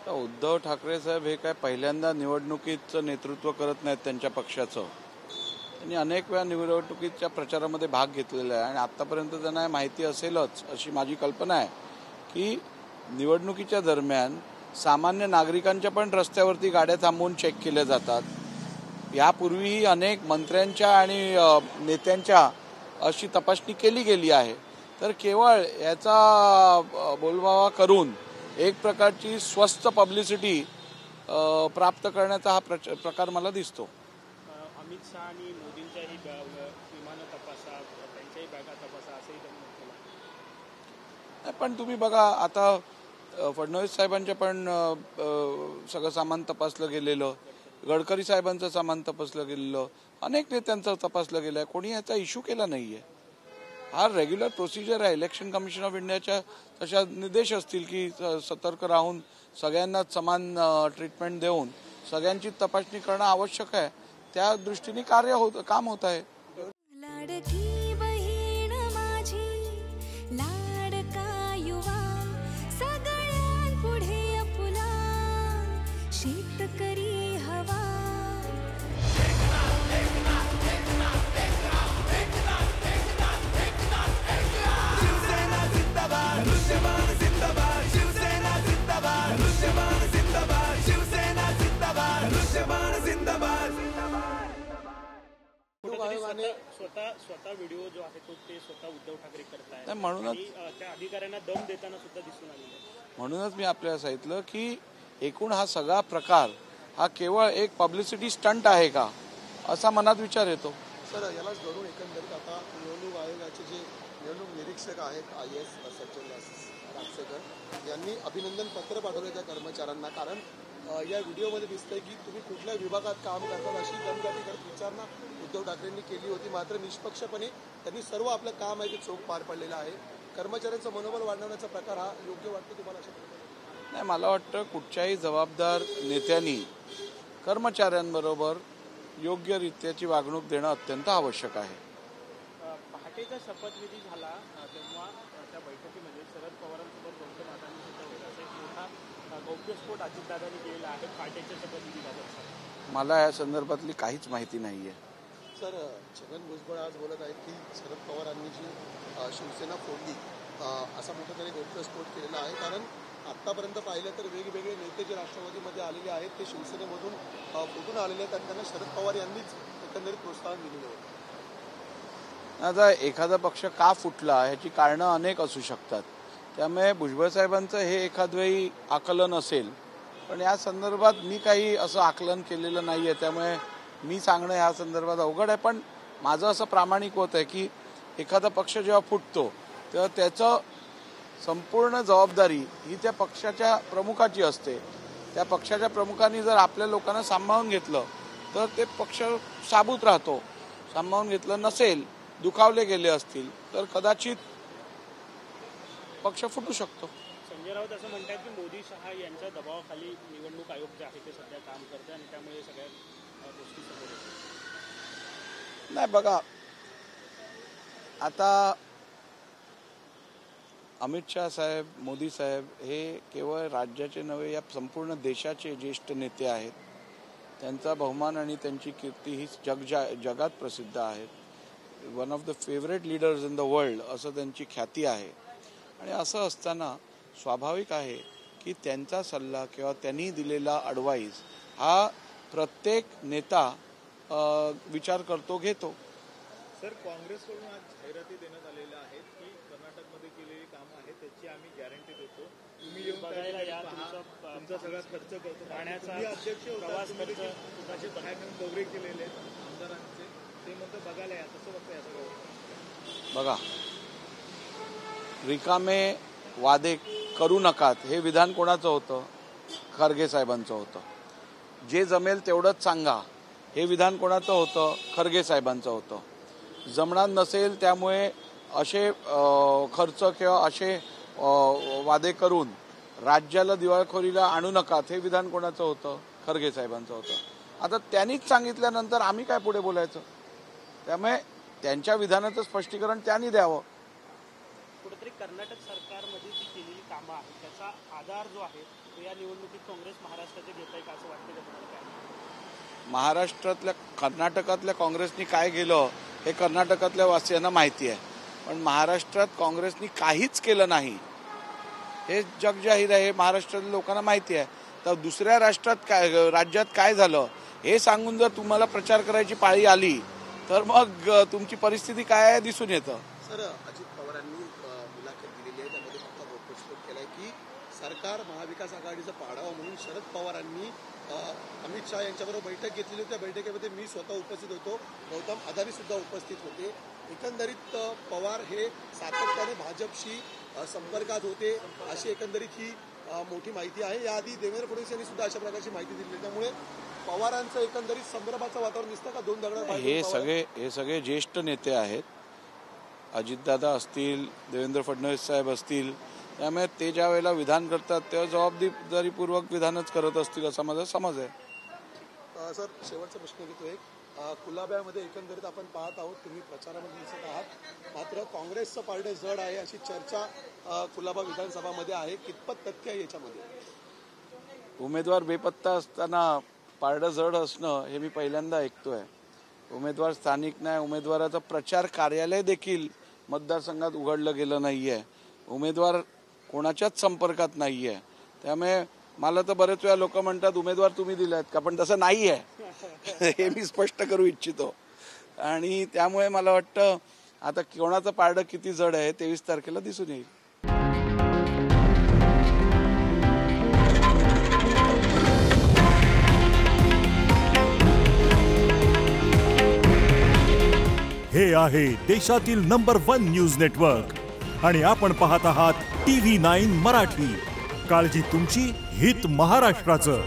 तर उद्धव ठाकरे साहेब हे काय पहिल्यांदा निवडणुकीचं नेतृत्व करत नाहीत त्यांच्या पक्षाचं. त्यांनी अनेक वेळा निवडणुकीच्या प्रचारामध्ये भाग घेतलेला आहे आणि आत्तापर्यंत त्यांना माहिती असेलच अशी माझी कल्पना आहे की निवडणुकीच्या दरम्यान सामान्य नागरिकांच्या पण रस्त्यावरती गाड्या थांबवून चेक केल्या जातात. यापूर्वीही अनेक मंत्र्यांच्या आणि नेत्यांच्या अशी तपासणी केली गेली आहे. तर केवळ याचा बोलबावा करून एक प्रकारची स्वस्त पब्लिसिटी प्राप्त करण्याचा हा प्रकार मला दिसतो. अमित शहा आणि मोदींच्याही विमान तपासा, त्यांच्याही बॅगा तपासा असंही त्यांनी म्हटलं. पण तुम्ही बघा आता फडणवीस साहेबांच्या पण सगळं सामान तपासलं गेलेलं, गडकरी साहेबांचं सामान तपासलं गेलेलं, अनेक नेत्यांचं तपासलं गेलं आहे. कोणी याचा इश्यू केला नाही आहे. हा रेग्युलर प्रोसिजर आहे. इलेक्शन कमिशन ऑफ इंडियाच्या तशा निर्देश असतील की सतर्क राहून सगळ्यांना समान ट्रीटमेंट देऊन सगळ्यांची तपासणी करणं आवश्यक आहे. त्या दृष्टीने काम होत आहे. स्वतः व्हिडिओ जो आहे तो ते स्वतः उद्धव ठाकरे करतायत. म्हणूनच त्या अधिकाऱ्यांना दम देताना सुद्धा दिसून आलेलं आहे. म्हणूनच मी आपल्याला सांगितलं की एकूण हा सगळा प्रकार हा केवळ एक पब्लिसिटी स्टंट आहे का असा मनात विचार येतो. सर यालाच धरून एकंदरीत आता निवडणूक आयोगाचे जे निवडणूक निरीक्षक आहेत IAS सज्जन राजशेखर यांनी अभिनंदन पत्र पाठवले त्या कर्मचाऱ्यांना. कारण या व्हिडिओमध्ये दिसतंय की तुम्ही कुठल्या विभागात काम करतात अशी दमदाटी करत विचारणा उद्धव ठाकरेंनी केली होती. मात्र निष्पक्षपणे त्यांनी सर्व आपलं काम आहे ते चोख पार पडलेलं आहे. कर्मचाऱ्यांचं मनोबल वाढवण्याचा प्रकार हा योग्य वाटतो तुम्हाला? अशा प्रकारे नाही, मला वाटतं कुठच्याही जबाबदार नेत्यांनी कर्मचाऱ्यांबरोबर योग्यरित्याची वागणूक देणं अत्यंत आवश्यक आहे. पहाटेचा शपथविधी झाला तेव्हा त्या बैठकीमध्ये शरद पवारांसोबत गौतम अदानी सुद्धा होता. असा एक मोठा गौप्यस्फोट अजितदादांनी केलेला आहे पहाटेच्या शपथविधीबाबत. मला या संदर्भातली काहीच माहिती नाही आहे. सर छगन भुजबळ आज बोलत आहेत की शरद पवारांनी जी शिवसेना फोडली असा मोठा त्याने गौप्यस्फोट केलेला आहे. कारण आत्तापर्यंत पाहिलं तर वेगवेगळे नेते जे राष्ट्रवादीमध्ये आलेले आहेत ते शिवसेनेमधून फुटून आलेले आहेत आणि त्यांना शरद पवार यांनीच एकंदरीत प्रोत्साहन दिलेलं होतं. आता एखादा पक्ष का फुटला ह्याची कारणं अनेक असू शकतात. त्यामुळे भुजबळ साहेबांचं हे एखाद वेळी आकलन असेल, पण या संदर्भात मी काही असं आकलन केलेलं नाही आहे. त्यामुळे मी सांगणं ह्या संदर्भात अवघड आहे. पण माझं असं प्रामाणिक होत आहे की एखादा पक्ष जेव्हा फुटतो तेव्हा त्याचं संपूर्ण जबाबदारी ही त्या पक्षाच्या प्रमुखाची असते. त्या पक्षाच्या प्रमुखांनी जर आपल्या लोकांना सांभाळून घेतलं तर ते पक्ष साबूत राहतो. सांभाळून घेतलं नसेल, दुखावले गेले असतील तर कदाचित पक्ष फुटू शकतो. संजय राऊत असं म्हणतात की मोदी शहा यांच्या दबावाखाली निवडणूक आयोग जे आहे ते सध्या काम करते आणि त्यामुळे सगळ्या गोष्टी समोर येतात. नाही बघा, आता अमित शहा साहेब, मोदी साहेब हे केवळ राज्याचे नव्हे या संपूर्ण देशाचे ज्येष्ठ नेते आहेत. त्यांचा बहुमान आणि त्यांची कीर्ती ही जगात प्रसिद्ध आहे. One of the favourite leaders in the world असं त्यांची ख्याती आहे. आणि असं असताना स्वाभाविक आहे की त्यांचा सल्ला किंवा त्यांनी दिलेला ॲडवाईस हा प्रत्येक नेता विचार करतो, घेतो. सर काँग्रेसकडून आज जाहिराती देण्यात आलेल्या आहेत की कर्नाटकमध्ये केलेली कामं आहेत त्याची आम्ही गॅरंटी देतो. तुम्ही येऊन बघायला या, तुमचा सगळा खर्च करतो. तुम्ही अध्यक्ष होता, तुम्ही बाहेर दौरे केलेले आहेत आमदारांचे, ते म्हणतं बघायला या. तसं बघता या सगळं? बघा, रिकामे वादे करू नकात हे विधान कोणाचं होतं? खरगे साहेबांचं होतं. जे जमेल तेवढंच सांगा हे विधान कोणाचं होतं? खरगे साहेबांचं होतं. जमणार नसेल त्यामुळे असे खर्च किंवा असे वादे करून राज्याला दिवाळखोरीला आणू नकात हे विधान कोणाचं होतं? खरगे साहेबांचं होतं. आता त्यांनीच सांगितल्यानंतर आम्ही काय पुढे बोलायचं? त्यामुळे त्यांच्या विधानाचं स्पष्टीकरण त्यांनी द्यावं. कुठेतरी कर्नाटक सरकारमध्ये जी केलेली कामं आहेत त्याचा आधार जो आहे या निवडणुकीत काँग्रेस महाराष्ट्राचे घेत आहे का असं वाटतं का तुम्हाला? काय महाराष्ट्रातल्या कर्नाटकातल्या काँग्रेसनी काय केलं हे कर्नाटकातल्या वासियांना माहिती आहे, पण महाराष्ट्रात काँग्रेसनी काहीच केलं नाही हे जगजाहीर आहे, हे महाराष्ट्रातल्या लोकांना माहिती आहे. तर दुसऱ्या राज्यात काय झालं हे सांगून जर तुम्हाला प्रचार करायची पाळी आली तर मग तुमची परिस्थिती काय आहे दिसून येतं. सर, अजित पवारांनी मुलाखत दिलेली आहे, त्यामध्ये फक्त घोषणा केलाय की सरकार महाविकास आघाडीचं पाडावं म्हणून शरद पवारांनी अमित शहा यांच्याबरोबर बैठक घेतलेली होती. त्या बैठकीमध्ये मी स्वतः उपस्थित होतो, गौतम अदानी सुद्धा उपस्थित होते. एकंदरीत पवार हे सातत्याने भाजपशी संपर्कात होते अशी एकंदरीत ही मोठी माहिती आहे. याआधी देवेंद्र फडणवीस यांनी सुद्धा अशा प्रकारची माहिती दिली. त्यामुळे पवारांचं एकंदरीत संभ्रमाचं वातावरण दिसतं का? दोन दगडात हे सगळे ज्येष्ठ नेते आहेत, अजितदादा असतील, देवेंद्र फडणवीस साहेब असतील, त्यामुळे ते ज्या वेळेला विधान करतात तेव्हा जबाबदारीपूर्वक विधानच करत असतील असा माझा समज आहे. सर, शेवटचा प्रश्न घेतोय. कुलाब्यामध्ये एकंदरीत आपण पाहत आहोत, तुम्ही प्रचारामध्ये दिसत आहात, मात्र काँग्रेसचं पारडं जड आहे अशी चर्चा कुलाबा विधानसभामध्ये आहे. कितपत तथ्य आहे याच्यामध्ये? उमेदवार बेपत्ता असताना पारडं जड असणं हे मी पहिल्यांदा ऐकतोय. उमेदवार स्थानिक नाही, उमेदवाराचं प्रचार कार्यालय देखील मतदारसंघात उघडलं गेलं नाहीये, उमेदवार कोणाच्याच संपर्कात नाहीये. त्यामुळे मला तर बरेच वेळा लोक म्हणतात उमेदवार तुम्ही दिलात का, पण तसं नाही आहे हे मी स्पष्ट करू इच्छितो. आणि त्यामुळे मला वाटतं आता कोणाचं पारडं किती जड आहे 23 तारखेला दिसून येईल. हे आहे देशातील नंबर 1 न्यूज नेटवर्क आणि आपण पाहत आहात TV9 मराठी. काळजी तुमची, हित महाराष्ट्राचं.